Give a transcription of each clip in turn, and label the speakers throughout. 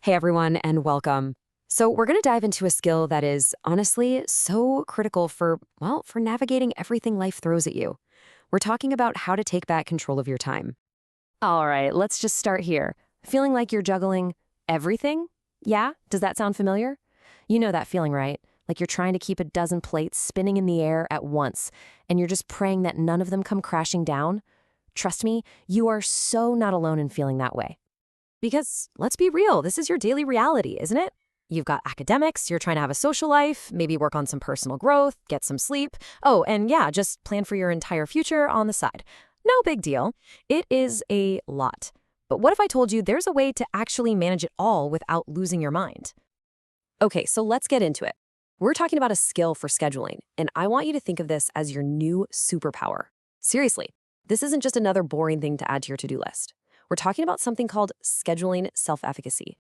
Speaker 1: Hey everyone, and welcome. So, we're going to dive into a skill that is honestly so critical for navigating everything life throws at you. We're talking about how to take back control of your time. All right, let's just start here. Feeling like you're juggling everything? Yeah? Does that sound familiar? You know that feeling, right? Like you're trying to keep a dozen plates spinning in the air at once, and you're just praying that none of them come crashing down? Trust me, you are so not alone in feeling that way. Because let's be real, this is your daily reality, isn't it? You've got academics, you're trying to have a social life, maybe work on some personal growth, get some sleep. Oh, and yeah, just plan for your entire future on the side. No big deal. It is a lot. But what if I told you there's a way to actually manage it all without losing your mind? Okay, so let's get into it. We're talking about a skill for scheduling, and I want you to think of this as your new superpower. Seriously, this isn't just another boring thing to add to your to-do list. We're talking about something called scheduling self-efficacy.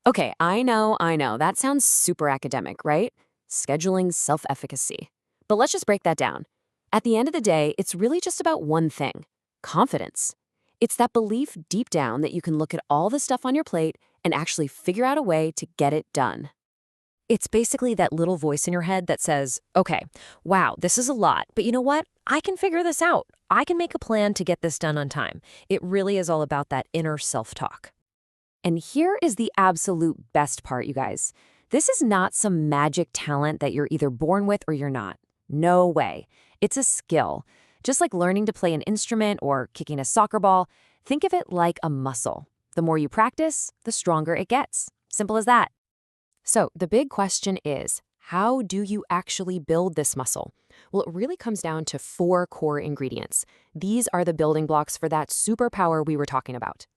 Speaker 1: Okay, I know. That sounds super academic, right? Scheduling self-efficacy. But let's just break that down. At the end of the day, it's really just about one thing: confidence. It's that belief deep down that you can look at all the stuff on your plate and actually figure out a way to get it done. It's basically that little voice in your head that says, okay, wow, this is a lot, but you know what? I can figure this out. I can make a plan to get this done on time. It really is all about that inner self-talk. And here is the absolute best part, you guys. This is not some magic talent that you're either born with or you're not. No way. It's a skill. Just like learning to play an instrument or kicking a soccer ball, think of it like a muscle. The more you practice, the stronger it gets. Simple as that. So the big question is, how do you actually build this muscle? Well, it really comes down to four core ingredients. These are the building blocks for that superpower we were talking about.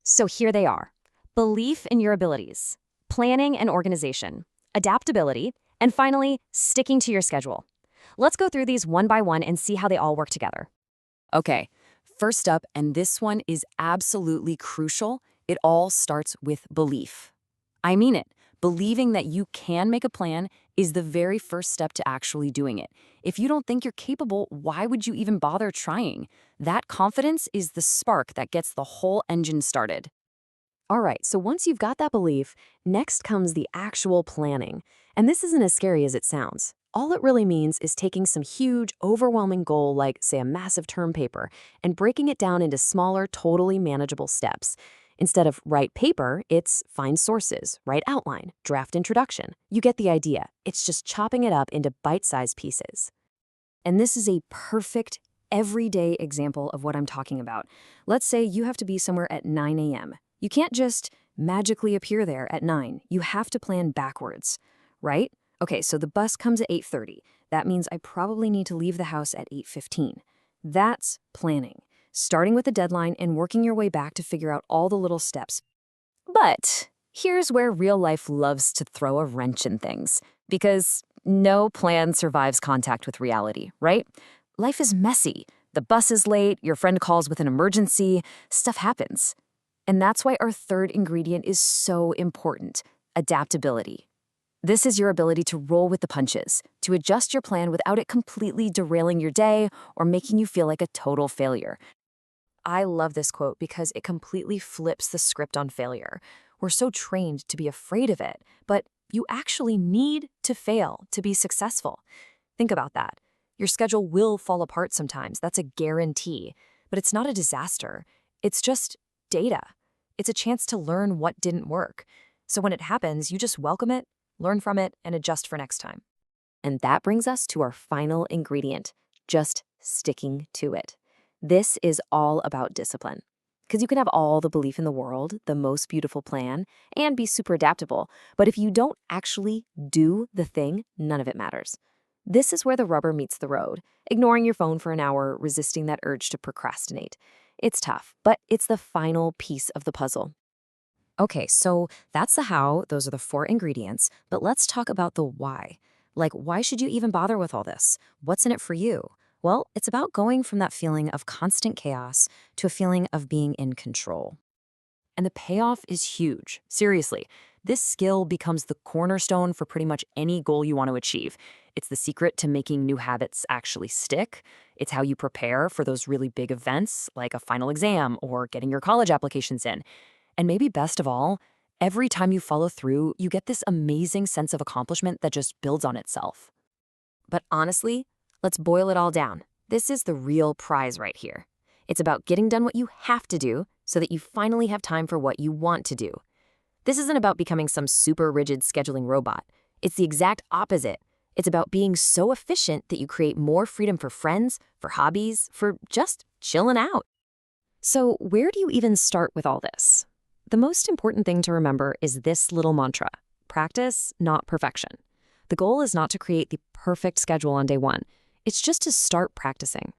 Speaker 1: So here they are: belief in your abilities, planning and organization, adaptability, and finally, sticking to your schedule. Let's go through these one by one and see how they all work together. Okay, first up, and this one is absolutely crucial, it all starts with belief. I mean it. Believing that you can make a plan is the very first step to actually doing it. If you don't think you're capable, why would you even bother trying? That confidence is the spark that gets the whole engine started. All right, so once you've got that belief, next comes the actual planning. And this isn't as scary as it sounds. All it really means is taking some huge, overwhelming goal like, say, a massive term paper, and breaking it down into smaller, totally manageable steps. Instead of write paper, it's find sources, write outline, draft introduction. You get the idea. It's just chopping it up into bite-sized pieces. And this is a perfect, everyday example of what I'm talking about. Let's say you have to be somewhere at 9 a.m. You can't just magically appear there at 9. You have to plan backwards, right? Okay, so the bus comes at 8:30. That means I probably need to leave the house at 8:15. That's planning. Starting with a deadline and working your way back to figure out all the little steps. But here's where real life loves to throw a wrench in things, because no plan survives contact with reality, right? Life is messy. The bus is late, your friend calls with an emergency, stuff happens. And that's why our third ingredient is so important: adaptability. This is your ability to roll with the punches, to adjust your plan without it completely derailing your day or making you feel like a total failure. I love this quote because it completely flips the script on failure. We're so trained to be afraid of it, but you actually need to fail to be successful. Think about that. Your schedule will fall apart sometimes, that's a guarantee, but it's not a disaster. It's just data. It's a chance to learn what didn't work. So when it happens, you just welcome it, learn from it, and adjust for next time. And that brings us to our final ingredient: just sticking to it. This is all about discipline. Because you can have all the belief in the world, the most beautiful plan, and be super adaptable, but if you don't actually do the thing, none of it matters. This is where the rubber meets the road: ignoring your phone for an hour, resisting that urge to procrastinate. It's tough, but it's the final piece of the puzzle. Okay, so that's the how, those are the four ingredients, but let's talk about the why. Like, why should you even bother with all this? What's in it for you? Well, it's about going from that feeling of constant chaos to a feeling of being in control. And the payoff is huge. Seriously, this skill becomes the cornerstone for pretty much any goal you want to achieve. It's the secret to making new habits actually stick. It's how you prepare for those really big events like a final exam or getting your college applications in. And maybe best of all, Every time you follow through, you get this amazing sense of accomplishment that just builds on itself. But honestly, let's boil it all down. This is the real prize right here. It's about getting done what you have to do so that you finally have time for what you want to do. This isn't about becoming some super rigid scheduling robot. It's the exact opposite. It's about being so efficient that you create more freedom for friends, for hobbies, for just chilling out. So, where do you even start with all this? The most important thing to remember is this little mantra: practice, not perfection. The goal is not to create the perfect schedule on day one. It's just to start practicing.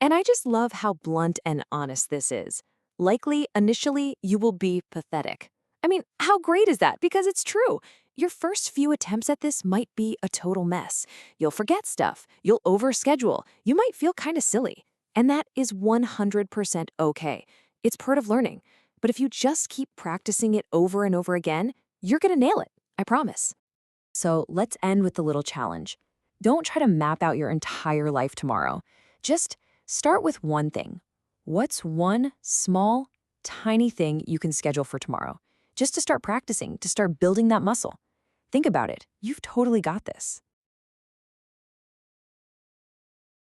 Speaker 1: And I just love how blunt and honest this is. Likely, initially, you will be pathetic. I mean, how great is that? Because it's true. Your first few attempts at this might be a total mess. You'll forget stuff. You'll overschedule. You might feel kind of silly. And that is 100% okay. It's part of learning. But if you just keep practicing it over and over again, you're going to nail it. I promise. So let's end with the little challenge. Don't try to map out your entire life tomorrow. Just start with one thing. What's one small, tiny thing you can schedule for tomorrow? Just to start practicing, to start building that muscle. Think about it. You've totally got this.